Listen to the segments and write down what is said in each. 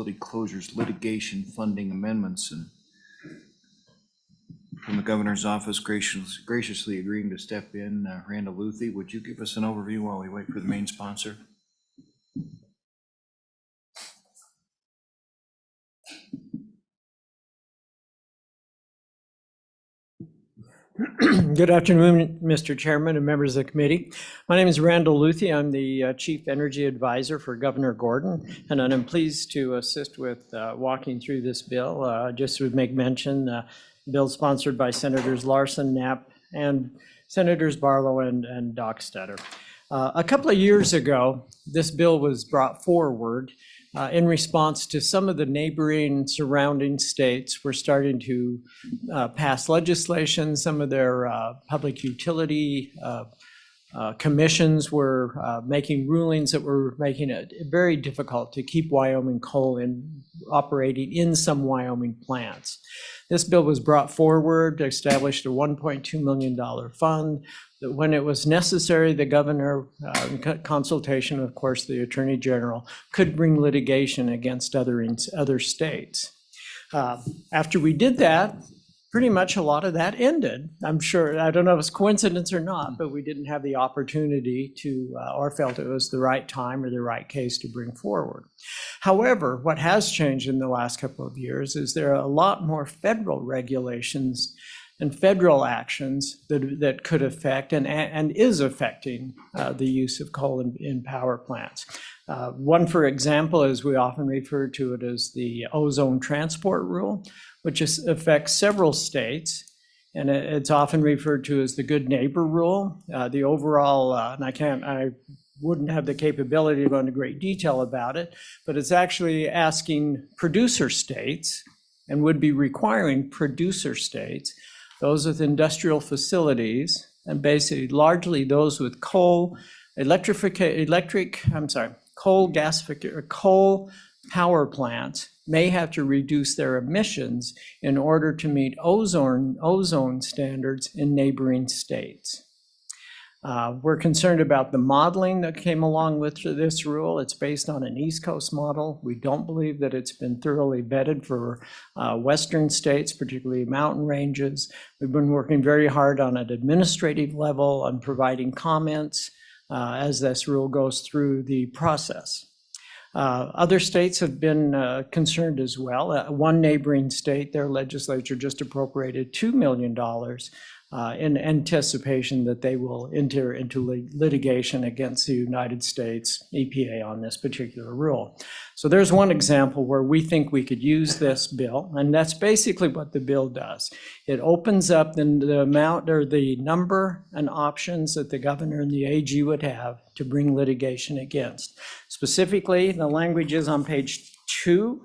facility closures litigation funding amendments, and from the governor's office graciously agreeing to step in, Randall Luthi, would you give us an overview while we wait for the main sponsor? Good afternoon, Mr. Chairman and members of the committee. My name is Randall Luthi. I'm the Chief Energy Advisor for Governor Gordon, and I'm pleased to assist with walking through this bill. Just to make mention, bill sponsored by Senators Larson, Knapp, and Senators Barlow and Dockstader. A couple of years ago, this bill was brought forward in response to some of the neighboring surrounding states were starting to pass legislation. Some of their public utility commissions were making rulings that were making it very difficult to keep Wyoming coal operating in some Wyoming plants. This bill was brought forward, established a $1.2 million fund. That when it was necessary, the governor, in consultation, of course, the attorney general, could bring litigation against other states. After we did that, pretty much a lot of that ended. I'm sure, I don't know if it's coincidence or not, but we didn't have the opportunity to, or felt it was the right time or the right case to bring forward. However, what has changed in the last couple of years is there are a lot more federal regulations and federal actions that could affect and is affecting the use of coal in power plants. One, for example, is we often refer to it as the ozone transport rule, which affects several states. And it's often referred to as the good neighbor rule. The overall, and I wouldn't have the capability to go into great detail about it, but it's actually asking producer states and would be requiring producer states, those with industrial facilities, and basically largely those with coal power plants may have to reduce their emissions in order to meet ozone standards in neighboring states. We're concerned about the modeling that came along with this rule. It's based on an East Coast model. We don't believe that it's been thoroughly vetted for Western states, particularly mountain ranges. We've been working very hard on an administrative level on providing comments as this rule goes through the process. Other states have been concerned as well. One neighboring state, their legislature just appropriated $2 million in anticipation that they will enter into litigation against the United States EPA on this particular rule. So there's one example where we think we could use this bill, and that's basically what the bill does. It opens up the amount or the number and options that the governor and the AG would have to bring litigation against. Specifically, the language is on page 2.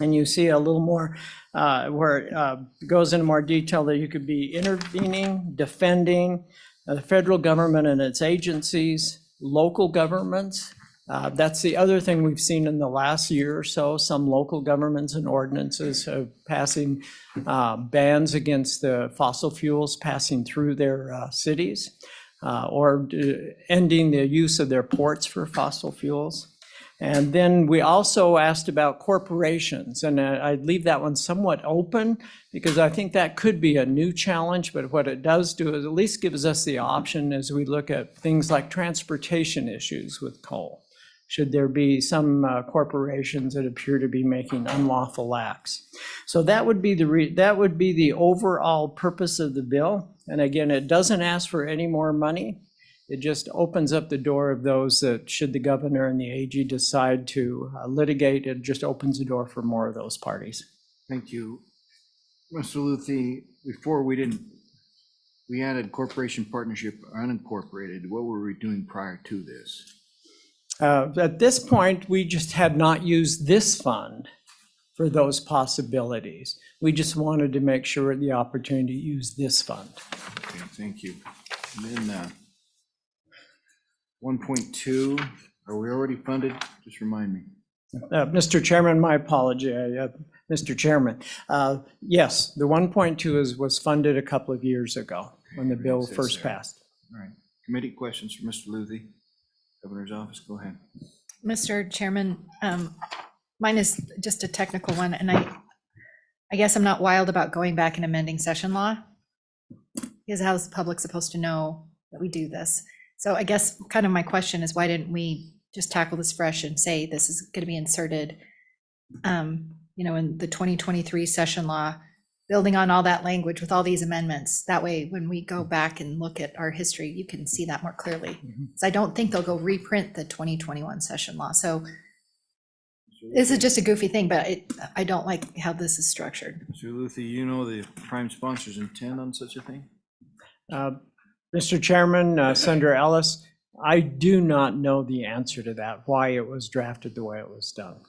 And you see a little more where it goes into more detail that you could be intervening, defending the federal government and its agencies, local governments. That's the other thing we've seen in the last year or so. Some local governments and ordinances are passing bans against the fossil fuels passing through their cities or ending the use of their ports for fossil fuels. And then we also asked about corporations, and I'd leave that one somewhat open because I think that could be a new challenge, but what it does do is at least gives us the option as we look at things like transportation issues with coal. Should there be some corporations that appear to be making unlawful acts? So that would be the overall purpose of the bill. And again, it doesn't ask for any more money. It just opens up the door of those that, should the governor and the AG decide to litigate, it just opens the door for more of those parties. Thank you. Mr. Luthi, before we added corporation partnership unincorporated. What were we doing prior to this? At this point, we just had not used this fund for those possibilities. We just wanted to make sure the opportunity to use this fund. Okay, thank you. And then 1.2, are we already funded? Just remind me. Mr. Chairman, my apology. Mr. Chairman, yes, the 1.2 was funded a couple of years ago when the bill first passed. All right. Committee questions for Mr. Luthi? Governor's office, go ahead. Mr. Chairman, Mine is just a technical one, and I guess I'm not wild about going back and amending session law, because how is the public supposed to know that we do this? So I guess kind of my question is, why didn't we just tackle this fresh and say this is going to be inserted, in the 2023 session law, building on all that language with all these amendments? That way, when we go back and look at our history, you can see that more clearly. So I don't think they'll go reprint the 2021 session law. So this is just a goofy thing, but I don't like how this is structured. Mr. Luthi, you know the prime sponsor's intent on such a thing? Mr. Chairman, Senator Ellis, I do not know the answer to that, why it was drafted the way it was done.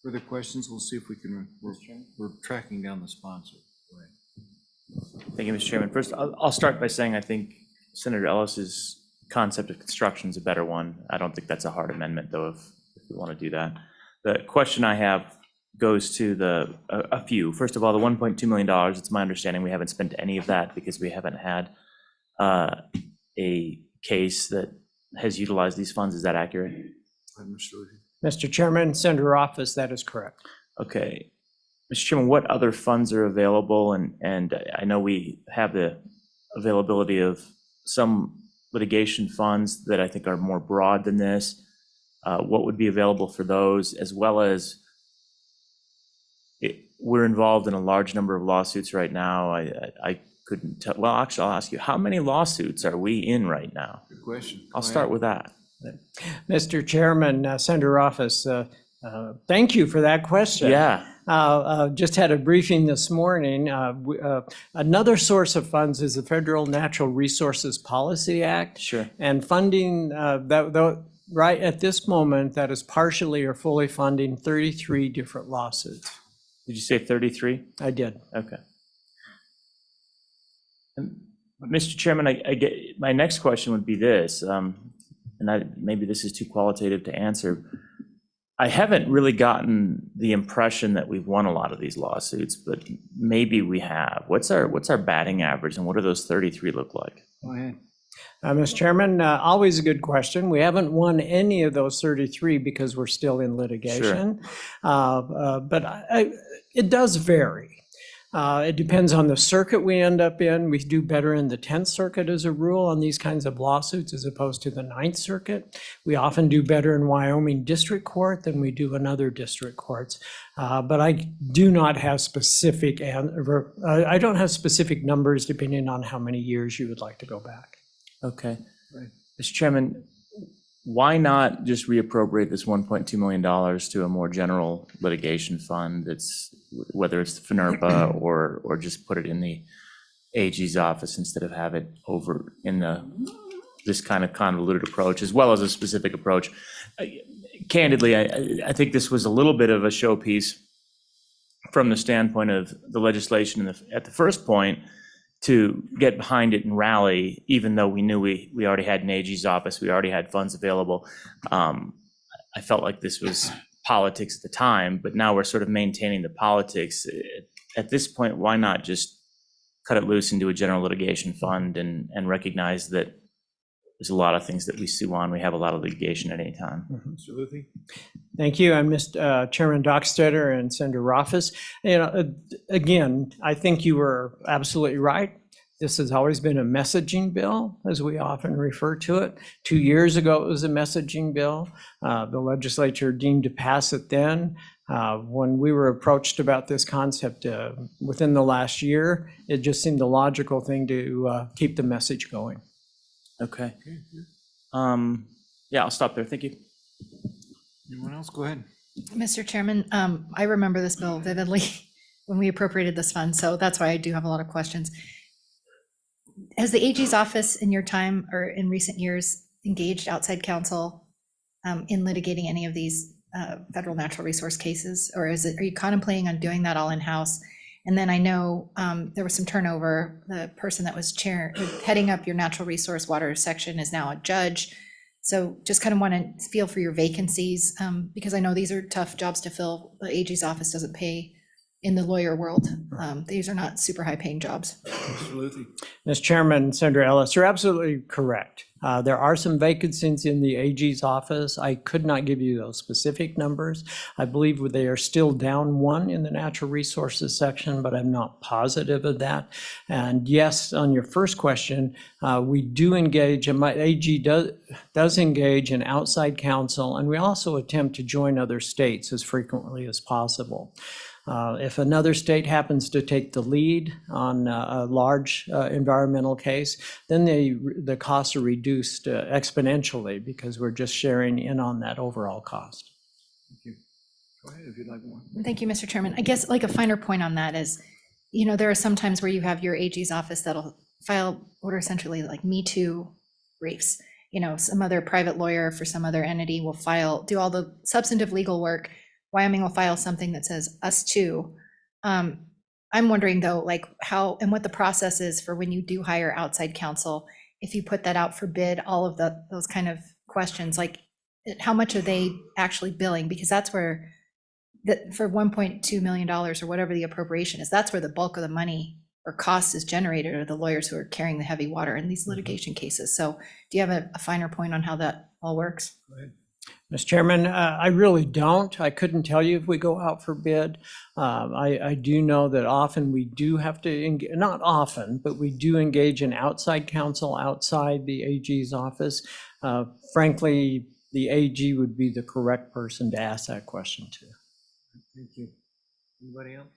Further questions? We'll see if we can, we're tracking down the sponsor. Go ahead. Thank you, Mr. Chairman. First, I'll start by saying I think Senator Ellis's concept of construction is a better one. I don't think that's a hard amendment, though, if we want to do that. The question I have goes to a few. First of all, the $1.2 million, it's my understanding we haven't spent any of that because we haven't had a case that has utilized these funds. Is that accurate? Go ahead, Mr. Luthi. Mr. Chairman, Senator Office, that is correct. Okay. Mr. Chairman, what other funds are available? And I know we have the availability of some litigation funds that I think are more broad than this. What would be available for those, as well as we're involved in a large number of lawsuits right now. I couldn't tell. Well, actually, I'll ask you, how many lawsuits are we in right now? Good question. I'll start with that. Mr. Chairman, Senator Office, thank you for that question. Yeah. Just had a briefing this morning. Another source of funds is the Federal Natural Resources Policy Act. Sure. And funding, right at this moment, that is partially or fully funding 33 different lawsuits. Did you say 33? I did. Okay. And Mr. Chairman, I get, my next question would be this, maybe this is too qualitative to answer. I haven't really gotten the impression that we've won a lot of these lawsuits, but maybe we have. What's our batting average, and what do those 33 look like? Go ahead. Mr. Chairman, always a good question. We haven't won any of those 33 because we're still in litigation. But it does vary. It depends on the circuit we end up in. We do better in the 10th Circuit as a rule on these kinds of lawsuits as opposed to the 9th Circuit. We often do better in Wyoming District Court than we do in other district courts. But I do not have specific, I don't have specific numbers depending on how many years you would like to go back. Okay. Right. Mr. Chairman, why not just reappropriate this $1.2 million to a more general litigation fund that's, whether it's the FNRPA or just put it in the AG's office instead of have it over in this kind of convoluted approach, as well as a specific approach? Candidly, I think this was a little bit of a showpiece from the standpoint of the legislation at the first point, to get behind it and rally, even though we knew we already had an AG's office, we already had funds available. I felt like this was politics at the time, but now we're sort of maintaining the politics. At this point, why not just cut it loose into a general litigation fund and recognize that there's a lot of things that we sue on. We have a lot of litigation at any time. Mr. Luthi? Thank you. I'm Mr. Chairman Dockstetter and Senator Rothfuss. Again, I think you were absolutely right. This has always been a messaging bill, as we often refer to it. 2 years ago, it was a messaging bill. The legislature deemed to pass it then. When we were approached about this concept within the last year, it just seemed a logical thing to keep the message going. Okay. Yeah, I'll stop there. Thank you. Anyone else? Go ahead. Mr. Chairman, I remember this bill vividly when we appropriated this fund, so that's why I do have a lot of questions. Has the AG's office in your time or in recent years engaged outside counsel in litigating any of these federal natural resource cases? Or are you contemplating on doing that all in-house? And then I know there was some turnover. The person that was heading up your natural resource water section is now a judge. So just kind of want to feel for your vacancies, because I know these are tough jobs to fill. The AG's office doesn't pay in the lawyer world. These are not super high paying jobs. Mr. Luthy? Mr. Chairman, Senator Ellis, you're absolutely correct. There are some vacancies in the AG's office. I could not give you those specific numbers. I believe they are still down one in the natural resources section, but I'm not positive of that. And yes, on your first question, we do engage, and my AG does engage in outside counsel, and we also attempt to join other states as frequently as possible. If another state happens to take the lead on a large environmental case, then the costs are reduced exponentially because we're just sharing in on that overall cost. Thank you. Go ahead if you'd like more. Thank you, Mr. Chairman. I guess like a finer point on that is, there are some times where you have your AG's office that'll file what are essentially like Me Too briefs. Some other private lawyer for some other entity will do all the substantive legal work. Wyoming will file something that says us too. I'm wondering though, like how and what the process is for when you do hire outside counsel, if you put that out for bid, all of those kind of questions, like how much are they actually billing? Because that's where for $1.2 million or whatever the appropriation is, that's where the bulk of the money or cost is generated, or the lawyers who are carrying the heavy water in these litigation cases. So do you have a finer point on how that all works? Go ahead. Mr. Chairman, I really don't. I couldn't tell you if we go out for bid. I do know that often we do have to, not often, but we do engage in outside counsel outside the AG's office. Frankly, the AG would be the correct person to ask that question to. Thank you. Anybody else?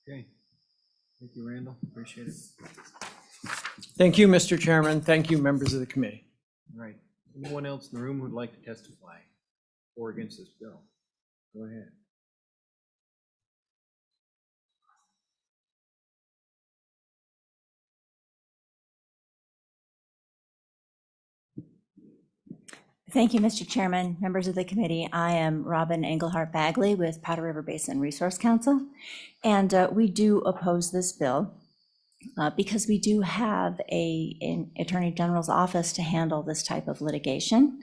Okay. Thank you, Randall. Appreciate it. Thank you, Mr. Chairman. Thank you, members of the committee. All right. Anyone else in the room who'd like to testify for or against this bill? Go ahead. Thank you, Mr. Chairman, members of the committee. I am Robin Engelhardt Bagley with Powder River Basin Resource Council, and we do oppose this bill because we do have an Attorney General's office to handle this type of litigation.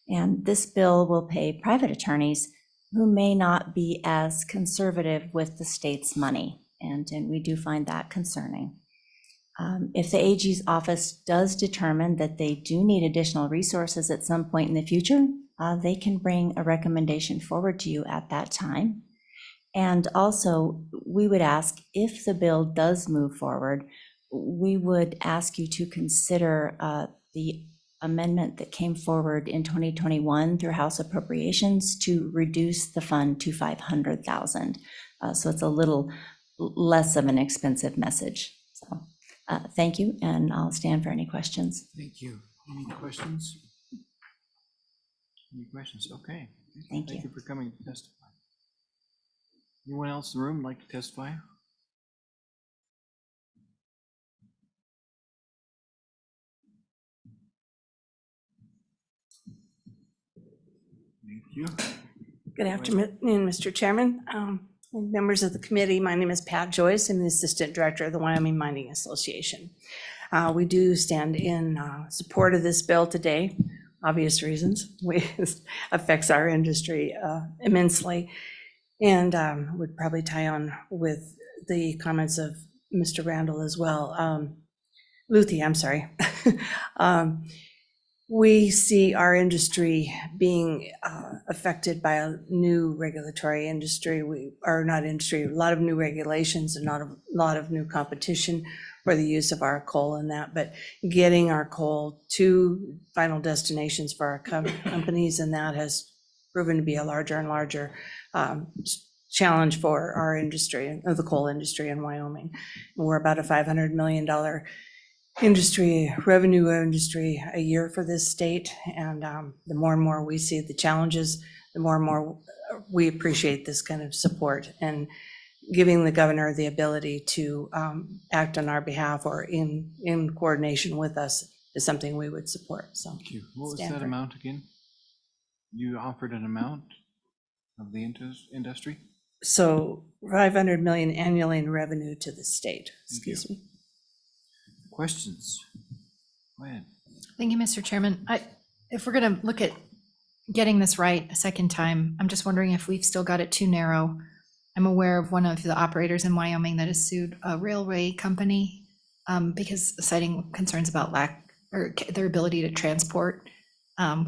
And this bill will pay private attorneys who may not be as conservative with the state's money. And we do find that concerning. If the AG's office does determine that they do need additional resources at some point in the future, they can bring a recommendation forward to you at that time. And also, we would ask, if the bill does move forward, we would ask you to consider the amendment that came forward in 2021 through House Appropriations to reduce the fund to $500,000. So it's a little less of an expensive message. So thank you, and I'll stand for any questions. Thank you. Any questions? Any questions? Okay. Thank Thank you. you for coming to testify. Anyone else in the room like to testify? Thank you. Good afternoon, Mr. Chairman, members of the committee. My name is Pat Joyce. I'm the Assistant Director of the Wyoming Mining Association. We do stand in support of this bill today, obvious reasons. It affects our industry immensely, and would probably tie on with the comments of Mr. Randall as well. Luthy, I'm sorry. We see our industry being affected by a new regulatory industry. A lot of new regulations and not a lot of new competition for the use of our coal and that, but getting our coal to final destinations for our companies, and that has proven to be a larger and larger challenge for our industry, the coal industry in Wyoming. We're about a $500 million revenue industry a year for this state, and the more and more we see the challenges, the more and more we appreciate this kind of support, and giving the governor the ability to act on our behalf or in coordination with us is something we would support. So Thank you. What was that Stanford. amount again? You offered an amount of the industry? So 500 million annually in revenue to the state. Thank you. Excuse me. Questions? Go ahead. Thank you, Mr. Chairman. If we're going to look at getting this right a second time, I'm just wondering if we've still got it too narrow I'm aware of one of the operators in Wyoming that has sued a railway company because citing concerns about lack or their ability to transport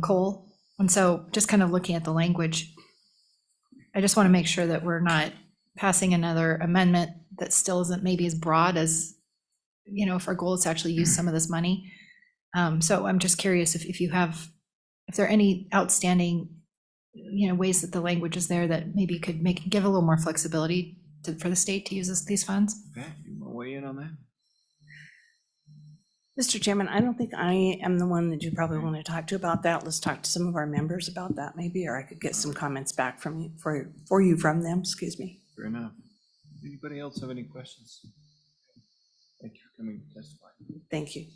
coal. And so just kind of looking at the language, I just want to make sure that we're not passing another amendment that still isn't maybe as broad as, you know, if our goal is to actually use some of this money. So I'm just curious if there are any outstanding, you know, ways that the language is there that maybe could give a little more flexibility for the state to use these funds. Okay, you want to weigh in on that? Mr. Chairman, I don't think I am the one that you probably want to talk to about that. Let's talk to some of our members about that maybe, or I could get some comments back from you, for you from them, excuse me. Fair enough. Anybody else have any questions? Thank you for coming to testify. Thank you.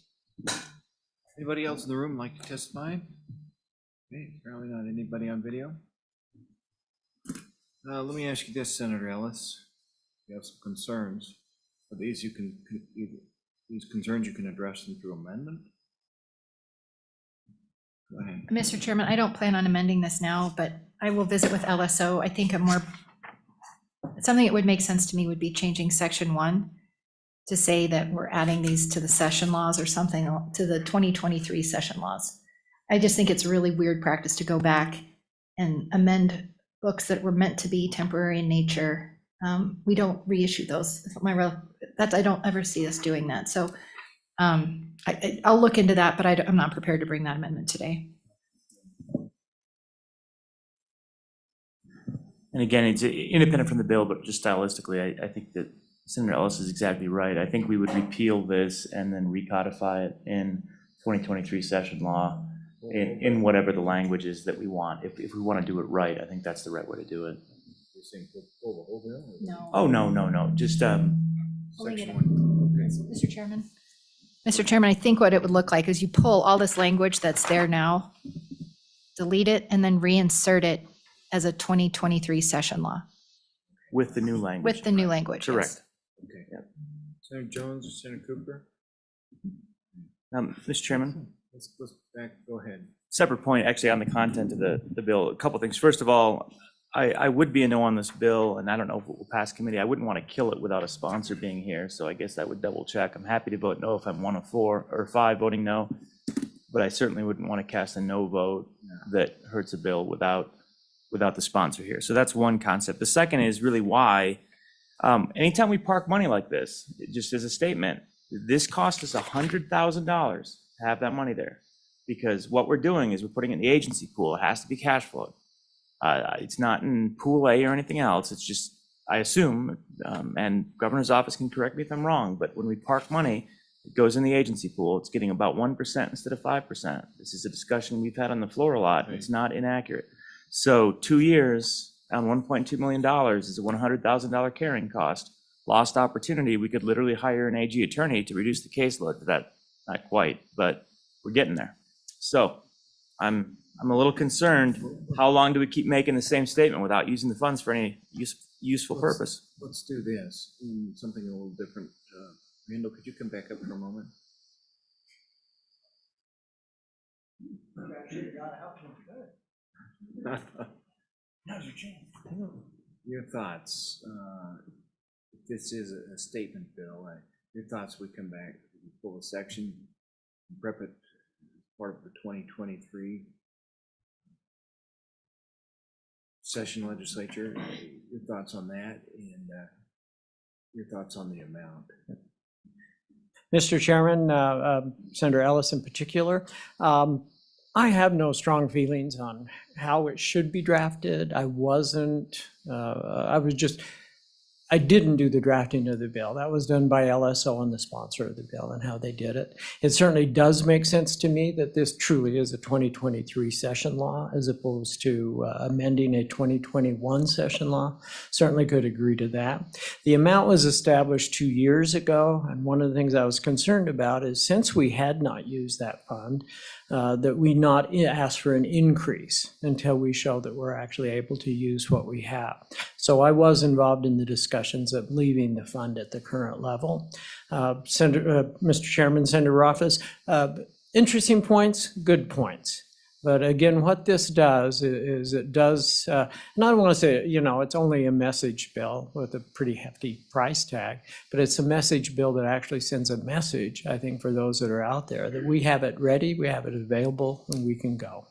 Anybody else in the room like to testify? Okay, apparently not anybody on video. Let me ask you this, Senator Ellis. You have some concerns. Are these these concerns you can address them through amendment? Go ahead. Mr. Chairman, I don't plan on amending this now, but I will visit with LSO. I think something that would make sense to me would be changing section 1 to say that we're adding these to the session laws or something, to the 2023 session laws. I just think it's a really weird practice to go back and amend books that were meant to be temporary in nature. We don't reissue those. I don't ever see us doing that. So I'll look into that, but I'm not prepared to bring that amendment today. And again, it's independent from the bill, but just stylistically, I think that Senator Ellis is exactly right. I think we would repeal this and then recodify it in 2023 session law in whatever the language is that we want. If we want to do it right, I think that's the right way to do it. You're saying pull the whole bill? No. Oh, no, just, Section 1, okay. Mr. Chairman? Mr. Chairman, I think what it would look like is you pull all this language that's there now, delete it, and then reinsert it as a 2023 session law with the new language. with the new language. yes. Correct. Okay. Yep. Senator Jones or Senator Cooper? Mr. Chairman? Let's go ahead. Separate point, actually, on the content of the bill. A couple things. First of all, I would be a no on this bill, and I don't know if it will pass committee. I wouldn't want to kill it without a sponsor being here, so I guess I would double check. I'm happy to vote no if I'm 1 of 4 or 5 voting no, but I certainly wouldn't want to cast a no vote that hurts a bill without the sponsor here. So that's one concept. The second is really why, anytime we park money like this, just as a statement, this cost us $100,000 to have that money there. Because what we're doing is we're putting it in the agency pool. It has to be cash flowed. It's not in pool A or anything else. It's just, I assume, and governor's office can correct me if I'm wrong, but when we park money, it goes in the agency pool. It's getting about 1% instead of 5%. This is a discussion we've had on the floor a lot. It's not inaccurate. So 2 years on $1.2 million is a $100,000 carrying cost. Lost opportunity. We could literally hire an AG attorney to reduce the caseload to that. Not quite, but we're getting there. So I'm a little concerned. How long do we keep making the same statement without using the funds for any useful purpose? Let's do this, something a little different. Randall, could you come back up for a moment? Your thoughts, if this is a statement bill, your thoughts would come back, pull a section, prep it as part of the 2023 session legislature, your thoughts on that and your thoughts on the amount. Mr. Chairman, Senator Ellis in particular, I have no strong feelings on how it should be drafted. I didn't do the drafting of the bill. That was done by LSO and the sponsor of the bill and how they did it. It certainly does make sense to me that this truly is a 2023 session law as opposed to amending a 2021 session law. Certainly could agree to that. The amount was established 2 years ago, and one of the things I was concerned about is since we had not used that fund, that we not ask for an increase until we show that we're actually able to use what we have. So I was involved in the discussions of leaving the fund at the current level. Mr. Chairman, Senator Rothfuss, interesting points, good points. But again, what this does is it does, and I don't want to say, it's only a message bill with a pretty hefty price tag, but it's a message bill that actually sends a message, I think, for those that are out there, that we have it ready, we have it available, and we can go.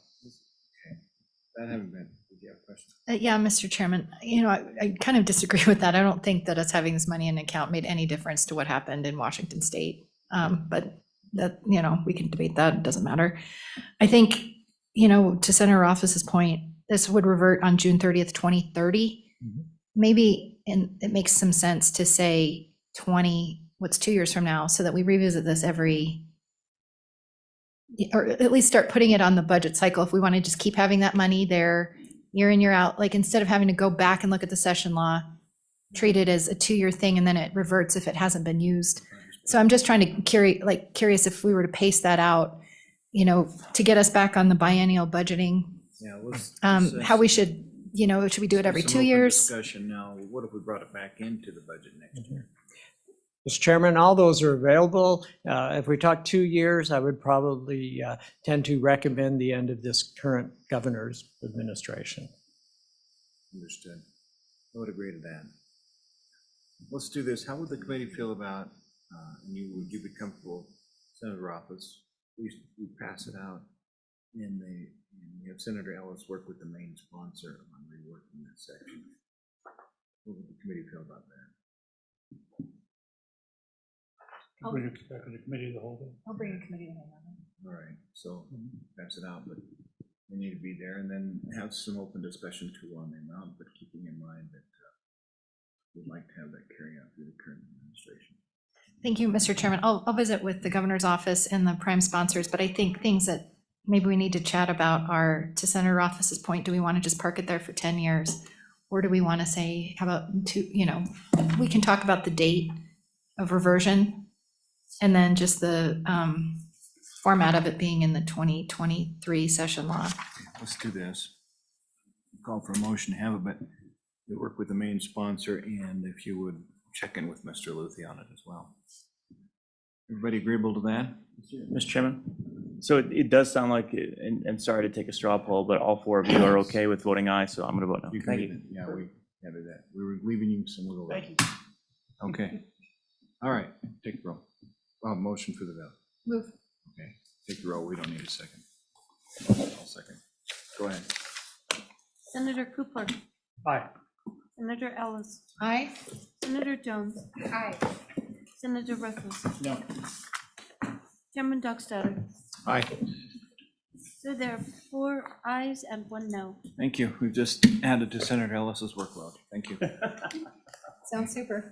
That haven't been, did you have a question? Yeah, Mr. Chairman, I kind of disagree with that. I don't think that us having this money in account made any difference to what happened in Washington State. But that, we can debate that, it doesn't matter. I think, to Senator Office's point, this would revert on June 30th, 2030. Mhm. Maybe, and it makes some sense to say 2 years from now, so that we revisit this or at least start putting it on the budget cycle if we want to just keep having that money there year in, year out, like instead of having to go back and look at the session law, treat it as a 2-year thing and then it reverts if it hasn't been used. So I'm just trying to curious if we were to pace that out, to get us back on the biennial budgeting, Yeah, let's. how we should we do it every some 2 open years? Discussion now, what if we brought it back into the budget next year? Mr. Chairman, all those are available. If we talk 2 years, I would probably tend to recommend the end of this current governor's administration. Understood. I would agree to that. Let's do this. How would the committee feel about, and would you be comfortable, Senator Office, we pass it out and we have Senator Ellis work with the main sponsor on reworking that section. What would the committee feel about that? Bring it back to the committee of the whole. I'll bring a committee. All right, so pass it out, but they need to be there and then have some open discussion too on the amount, but keeping in mind that we'd like to have that carry out through the current administration. Thank you, Mr. Chairman. I'll visit with the governor's office and the prime sponsors, but I think things that maybe we need to chat about are, to Senator Office's point, do we want to just park it there for 10 years? Or do we want to say, how about we can talk about the date of reversion and then just the format of it being in the 2023 session law. Let's do this. Call for a motion to have it, but you work with the main sponsor and if you would check in with Mr. Luthi on it as well. Everybody agreeable to that? Mr. Chairman? So it does sound like, and sorry to take a straw poll, but all 4 of you are okay with voting aye, so I'm going to vote no. You can Thank leave you. it. Yeah, we added that. We were leaving you some wiggle room. Thank you. Okay. All right, take the roll. Motion for the vote. Move. Okay, take the roll. We don't need a second. I'll second. Go ahead. Senator Cooper, Aye. Senator Ellis, Aye. Senator Jones, Aye. Senator Ruffles, No. Chairman Dockstader. Aye. So there are 4 ayes and 1 no. Thank you. We've just added to Senator Ellis's workload. Thank you. Sounds super.